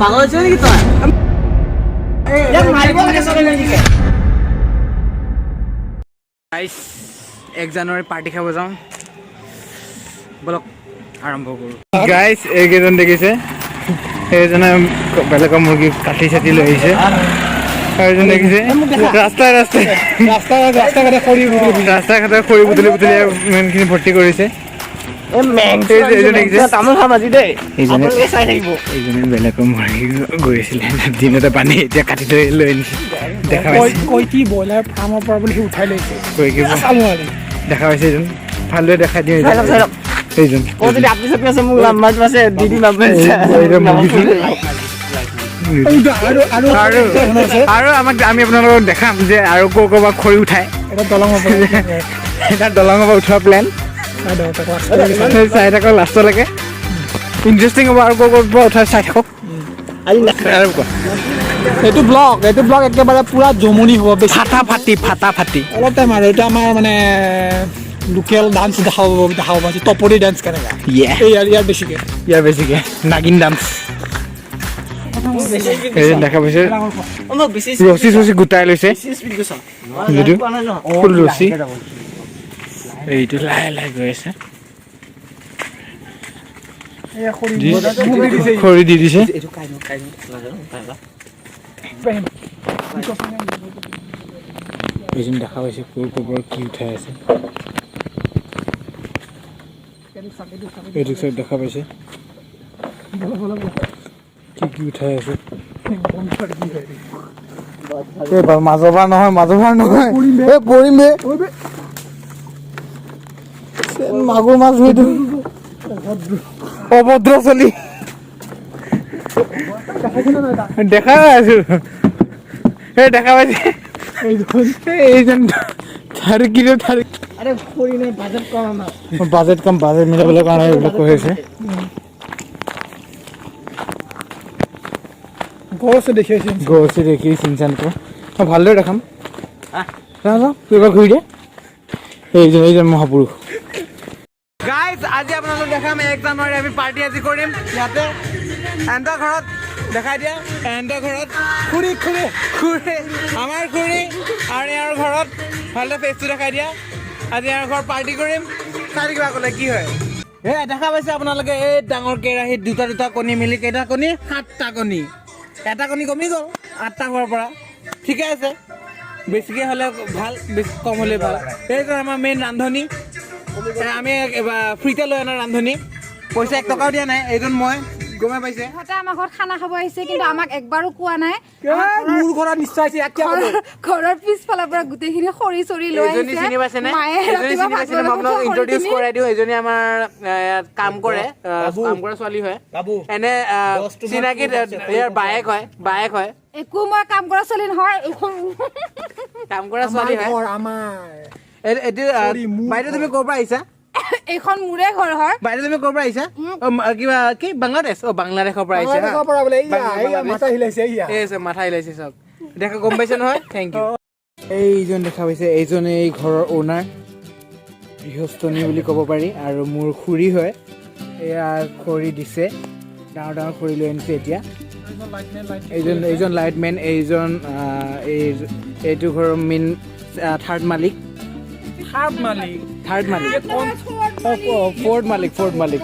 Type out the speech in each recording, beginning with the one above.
পাগল হৈছে নেকি তই ইয়াক মাৰিব লাগে চবে মিলিকে গাইস 1 জানুৱাৰী পাৰ্টি খাব যাওঁ বলক আৰম্ভ কৰোঁ গাইস এইকেইজন দেখিছে এইজনে বেলেগৰ মুৰ্গী কাটি চাটি লৈ আহিছে এইজন দেখিছে ৰাস্তাই ঘাটে খৰি বুটলি মেনখিনি ভৰ্তি কৰিছে তামোল খাম আজি দেই আপোনালোকে চাই থাকিব এইজনে বেলেগৰ মুৰ্গী গৈছিলে দিনতে পানী এতিয়া কাটি লৈ আনিছে দেখা পাইছে কৈ কি ব্ৰইলাৰ ফাৰ্মৰ পৰা বুলি উঠাই লৈছে কৈ কি দেখা পাইছে এইজন ভালদৰে দেখাই দিয়ে এইজন যদি আপনি সব আছে মোক নাম্বাৰ আছে দিদি নাম্বাৰ আৰু আমাক আমি আপোনালোকক দেখাম যে আৰু ক'ৰবাত খৰি উঠাই এটা দলঙৰ পৰা উঠোৱা প্লেন চাই থাকক লাষ্টলৈকে ইণ্টাৰেষ্টিং হ'ব আৰু ক'ৰবাত উঠাই চাই থাকক এইটো ব্লগ একেবাৰে পুৰা জমনি হ'ব ফাটা ফাটি অলপ টাইম আৰু এইটো আমাৰ মানে লোকেল ডান্স দেখাব পাইছে টপৰি ডান্স কেনেকা ইয়াৰ বেছিকে নাগিন ডান্স দেখা পাইছে ৰছী চচি গোটাই লৈছে ফুল ৰছী এইটো লাহে লাহে গৈ আছে খৰি দি দিছে এইজন দেখা পাইছে ক'ৰ কি উঠাই আছে এইটো চাইড দেখা পাইছে কি উঠাই আছে মাজৰ পৰা নহয় পৰিম মাগুৰ মাছ সেইটো অভদ্ৰ চলি দেখা আছো দেখা পাইছে এইজন বাজেট মিলাবলৈ কাৰণে এইবিলাক কৈ আছে গড়ছে দেখি চিনচানকৈ মই ভালদৰে দেখাম তুই এবাৰ ঘূৰি দিয়ে এইজন মহাপুৰুষ গাইজ আজি আপোনালোক দেখাম 1 জানুৱাৰী আমি পাৰ্টি আজি কৰিম ইয়াতে এহেঁতৰ ঘৰত দেখাই দিয়া এহেঁতৰ ঘৰত খুৰী আমাৰ খুৰী আৰু ইয়াৰ ঘৰত ভালদৰে ফেচটো দেখাই দিয়া আজি ইয়াৰ ঘৰত পাৰ্টি কৰিম চাই কিবা ক'লে কি হয় দেখা পাইছে আপোনালোকে এই ডাঙৰ কেৰাহীত দুটা কণী মিলি কেইটা কণী 7টা কণী এটা কণী কমি গ'ল 8টা ঘৰৰ পৰা ঠিকে আছে বেছিকৈ হ'লে ভাল বেছি কম হ'লে ভাল এইটো আমাৰ মেইন ৰান্ধনি আমি ফ্ৰীতে লৈ অনা ৰান্ধনি পইচা 1 টকাও দিয়া নাই এইজন মই গমে পাইছে হঠাৎ আমাৰ ঘৰত খানা খাব আহিছে কিন্তু আমাক একবাৰো কোৱা নাই মোৰ ঘৰত নিশ্চয় আছে ঘৰৰ পিছফালৰ পৰা গোটেইখিনি খৰি চৰি লৈ আহিছে চিনি পাইছে নে এজনী চিনি পাইছে মই আপোনাক ইন্ট্ৰোডিউচ কৰাই দিওঁ এজনী আমাৰ কাম কৰে ছোৱালী হয় এনে চিনাকি ইয়াৰ বায়েক হয় একো মই কাম কৰা ছোৱালী নহয় কাম কৰা ছোৱালী হয় আমাৰ এইটো বাইদেউ তুমি ক'ৰ পৰা আহিছা এখন মুৰে ঘৰ হয় বাইদেউ তুমি ক'ৰ পৰা আহিছা কিবা কি বাংলাদেশ বাংলাদেশৰ পৰা আহিছে মাথা হিলাইছে চব দেখা গম পাইছে নহয় থেংক ইউ এইজন দেখা পাইছে এইজনে এই ঘৰৰ অ'নাৰ গৃহস্থনী বুলি ক'ব পাৰি আৰু মোৰ খুৰী হয় এয়া খৰি দিছে ডাঙৰ খৰি লৈ আনিছে এতিয়া এইজন লাইটমেন এইটো ঘৰৰ মেইন থাৰ্ড মালিক ফোৰ্থ মালিক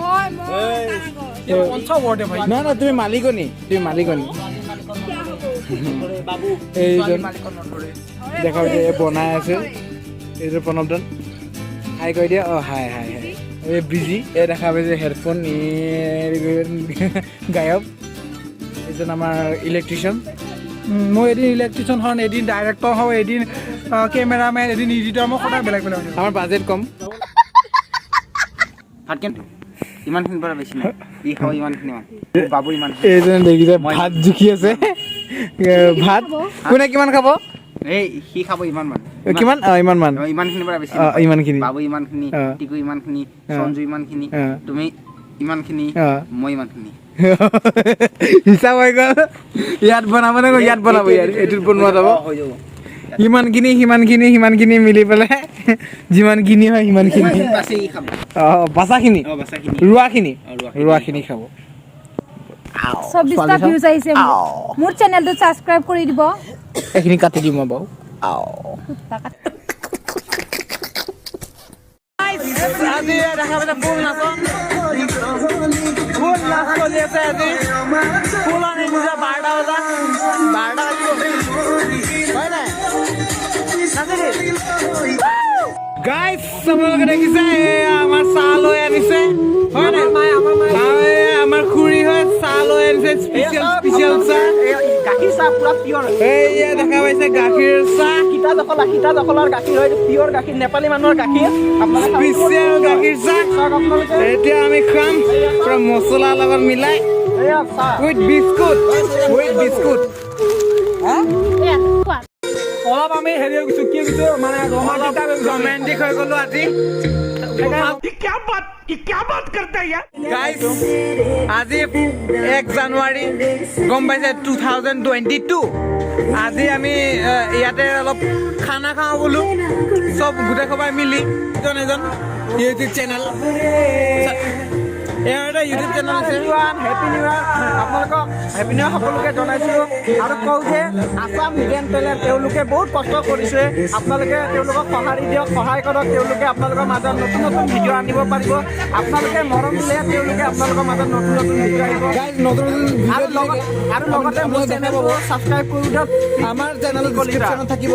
না তুমি মালিকনি এইজন দেখা বনাই আছে এইজন প্ৰণৱদান হাই কৈ দিয়া হাই এই বিজি দেখা পাইছে হেডফোন গায়ক এইজন আমাৰ ইলেক্ট্ৰিচিয়ান মই এদিন ইলেক্ট্ৰিচিয়ান হওঁ এদিন ডাইৰেক্টৰ হওঁ এদিন কেমেৰামেন এদিন এডিটৰ মই সদায় বেলেগ আমাৰ বাজেট কম ইমানখিনি পৰা বেছি নাই ইমানখিনি বাবু এইজন দেখিছে ভাত জুখি আছে ভাত কোনে কিমান খাব সি খাব ইমানখিনি পৰা বেছি ইমানখিনি বাবু ইমানখিনি টিকু ইমানখিনি সঞ্জু ইমানখিনি তুমি ইমানখিনি মই ইমানখিনি হিচাপ হৈ গ'ল ইয়াত বনাব এইটোত বনোৱা যাব সিমানখিনি মিলি পেলাই যিমানখিনি হয় সিমানখিনি বাচাখিনি ৰোৱাখিনি খাব 24টা ভিউজ আহিছে মোৰ চেনেলটো সাবস্ক্ৰাইব কৰি দিব এইখিনি কাটি দিম মই বাৰু আজি দেখা পাইছে ফুল নাচন ফুল নাচ চলি আছে আজি ফুল আনি দিছে 12টা বজাত 12টা হয় নাই গাইজ আপোনালোকে দেখিছে আমাৰ চাহ লৈ আনিছে হয় নাই আমাৰ খুৰী হয় চাহ লৈ আনিছে স্পেচিয়েল চাহ গাখীৰ চাহ পুৰা পিয়ৰ এই দেখা পাইছে গাখীৰ চাহ কিতা দখলৰ গাখীৰ হয় পিয়ৰ গাখীৰ নেপালী মানুহৰ গাখীৰ স্পেচিয়েল গাখীৰ চাহ এতিয়া আমি খাম পুৰা মছলা লগত মিলাই উইথ বিস্কুট অলপ আমি হেৰি চুকি গৈছো মানে ৰোমান্টিক হৈ গলো আজি আজি 1 জানুৱাৰী গম পাইছে 2022 আজি আমি ইয়াতে অলপ খানা খাওঁ বোলো চব গোটেই সবাই মিলি এজন ইউটিউব চেনেল এয়াৰ এটা ইউটিউব চেনেল আছে হেপী নিউ ইয়াৰ আপোনালোকক হেপী নিউ ইয়াৰ সকলোকে জনাইছোঁ আৰু কওঁ যে আছাম হিডেন টেলেণ্ট তেওঁলোকে বহুত কষ্ট কৰিছে আপোনালোকে তেওঁলোকক সহায় কৰক তেওঁলোকে আপোনালোকৰ মাজত নতুন ভিডিঅ' আনিব পাৰিব আপোনালোকে মৰম দিলে তেওঁলোকে আপোনালোকৰ মাজত নতুন ভিডিঅ' আহিব আৰু লগতে মোৰ চেনেলটো ছাবস্ক্ৰাইব কৰি দিয়ক আমাৰ চেনেলত ডেছক্ৰিপশ্যনত থাকিব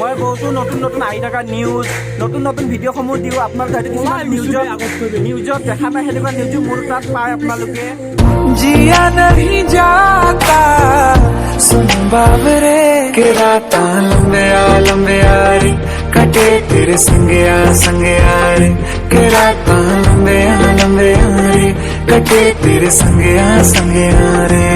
মই বহুতো নতুন আহি থকা নিউজ নতুন ভিডিঅ'সমূহ দিওঁ আপোনালোকে কিছুমান নিউজত দেখা নাই সেনেকুৱা নিউজ মোৰ তাত পায় আপোনালোকে जिया नहीं जाता सुन बाबरे के राता लंबे रे कटे तेरे संगे रे के राता लंबे रे कटे तेरे संगे रे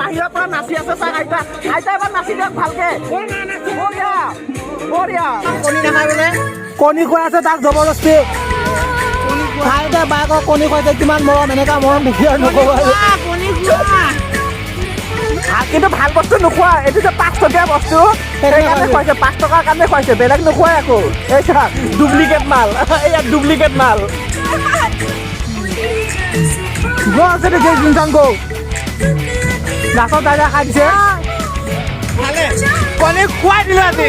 বাহিৰৰ পৰা নাচি আছে চাই আইতা এবাৰ নাচি দিয়ক ভালকে বঢ়িয়া কণী নাখাই বোলে কণী খুৱাই আছে তাক জবৰদস্তি আইতা বায়েকক কণী খুৱাইছে কিমান মৰম এনেকুৱা মৰম দেখি আৰু নক'ব কিন্তু ভাল বস্তু নোখোৱা এইটো যে 5 টকীয়া বস্তু সেইকাৰণে খুৱাইছে 5 টকাৰ কাৰণে খুৱাইছে বেলেগ নোখোৱাই আকৌ এই চা ডুপ্লিকেট মাল এয়া ডুপ্লিকেট মাল গো আছে দেখি ইনকাম গো লাষ্টত দাদা খাই দিছে কণী খুৱাই দিলো আজি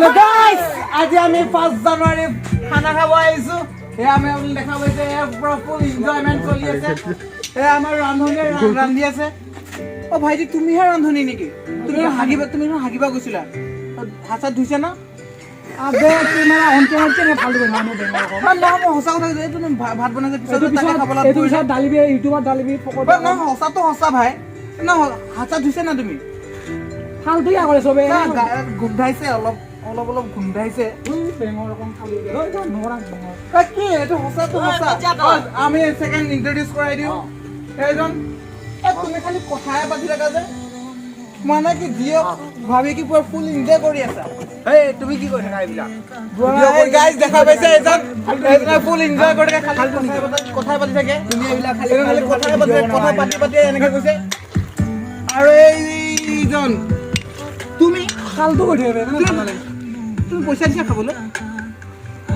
হেল্ল' গাইজ, আজি আমি 1 জানুৱাৰী খানা খাব আহিছো। এয়া আমি আপোনালোক দেখা পাইছে, এয়া পুৰা ফুল এনজয়মেণ্ট চলি আছে। এয়া আমাৰ ৰান্ধনীয়ে ৰান্ধি আছে। অ ভাইটি, তুমিহে ৰান্ধনী নেকি? তুমি হাগিবা গৈছিলা, হাত চাত ধুইছা ন? আবে কেমেৰা অন কেনে ভাল দিব মানুহ বেঙৰ কম মই সঁচা কথা কৈছো, এইটো ভাত বনাইছে পিছত তাকে খাব এইটো পিছত ডালিবি ইউটিউবত ডালিবি ফকত নহয়, সঁচাটো সঁচা ভাই। ন হাত চাত ধুইছা না তুমি? ফালতুই কৰে চবে গোন্ধাইছে, অলপ গোন্ধাইছে। বেঙৰ কম খালি নৰা বেঙৰ কি এইটো সঁচাটো সঁচা। আমি ছেকেণ্ড ইন্ট্ৰডিউচ কৰাই দিওঁ এইজন। তুমি খালি কথাই পাতি থাকা যে, মানে কি যিয়ক ভাবি কি পুৰা ফুল এনজয় কৰি আছা। এই তুমি কি কৰি থাকা এইবিলাক? গাইজ দেখা পাইছে, এইজন ফুল এনজয় কৰি থাকে, খালি কথাই পাতি থাকে। তুমি এইবিলাক খালি কথাই পাতি এনেকে কৈছে। আৰু এইজন তুমি ফালতু কৰি থাকে ভাল নালাগে। তুমি পইচা দিছা খাবলৈ?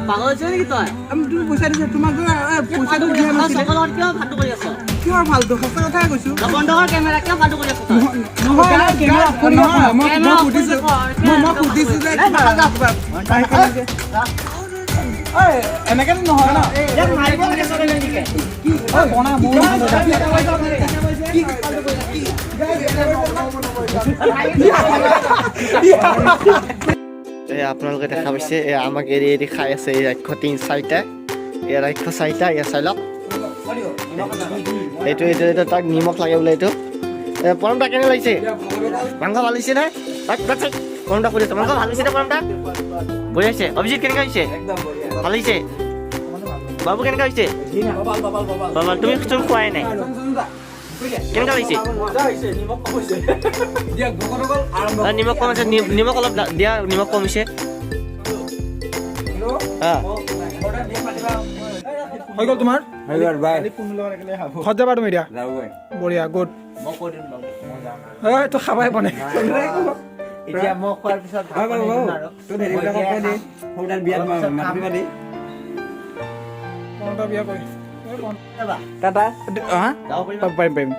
পাগল হৈছে নেকি তই? তুমি পইচা দিছা, তোমাক পইচাটো দিয়া নাছিলে। চকলত কিয় ফাল্টু কৰি আছ? কিহৰ ফাল্টু? সঁচা কথাই কৈছো। বন্ধ কৰ কেমেৰা, কিয় ফাল্টু কৰি আছ তই? মই সুধিছো যে এনেকেতো নহয় ন। ইয়াক মাৰিব লাগে চবে নেকি? আপোনালোকে দেখা পাইছে আমাক এৰি এৰি খাই আছে এই ৰাক্ষ 3-4টা। এই ৰাক্ষ 4টা ইয়াৰ চাই লওক। এইটো তাক নিমখ লাগে বোলে। এইটো পৰমটা কেনে লাগিছে? মাংস ভাল হৈছে নে? পৰমটা কৰি মাংস ভাল হৈছে নে? পৰমটা বঢ়িয়া হৈছে। অভিজিত কেনেকুৱা হৈছে? ভাল হৈছে। বাবু কেনেকুৱা হৈছে? বাবা তুমি খোৱাই নাই, কেনেকুৱা লাগিছে? নিমখ কম আছে, নিমখ অলপ দিয়া, নিমখ কম হৈছে। হৈ গ'ল তোমাৰ? ঘৰত যাবা তুমি এতিয়া? বঢ়িয়া, গুড। তো খাবাই পোৱা নাই। এতিয়া মই খোৱাৰ পিছত বিয়া কৰি পাৰিম।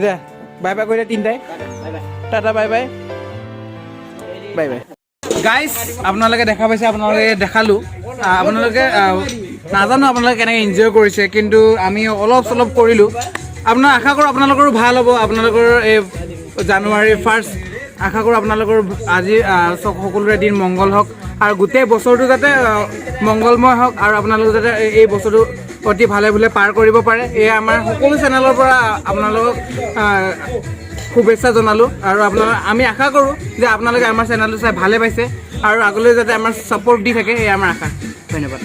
দে বাই বাই কৰি দে তিনিটাই। Tata bye bye. গাইজ, আপোনালোকে দেখা পাইছে, আপোনালোকে দেখালোঁ। আপোনালোকে নাজানো আপোনালোকে কেনেকৈ এনজয় কৰিছে, কিন্তু আমি অলপ চলপ কৰিলোঁ। আপোনাৰ আশা কৰোঁ আপোনালোকৰো ভাল হ'ব। আপোনালোকৰ এই জানুৱাৰী 1 আশা কৰোঁ আপোনালোকৰ আজি সকলোৰে দিন মংগল হওক, আৰু গোটেই বছৰটো যাতে মংগলময় হওক, আৰু আপোনালোকে যাতে এই বছৰটো অতি ভালে ভালে পাৰ কৰিব পাৰে। এয়া আমাৰ সকলো চেনেলৰ পৰা আপোনালোকক শুভেচ্ছা জনালোঁ। আৰু আমি আশা কৰোঁ যে আপোনালোকে আমাৰ চেনেলটো চাই ভালে পাইছে, আৰু আগলৈ যাতে আমাৰ ছাপোৰ্ট দি থাকে, এয়া আমাৰ আশা। ধন্যবাদ।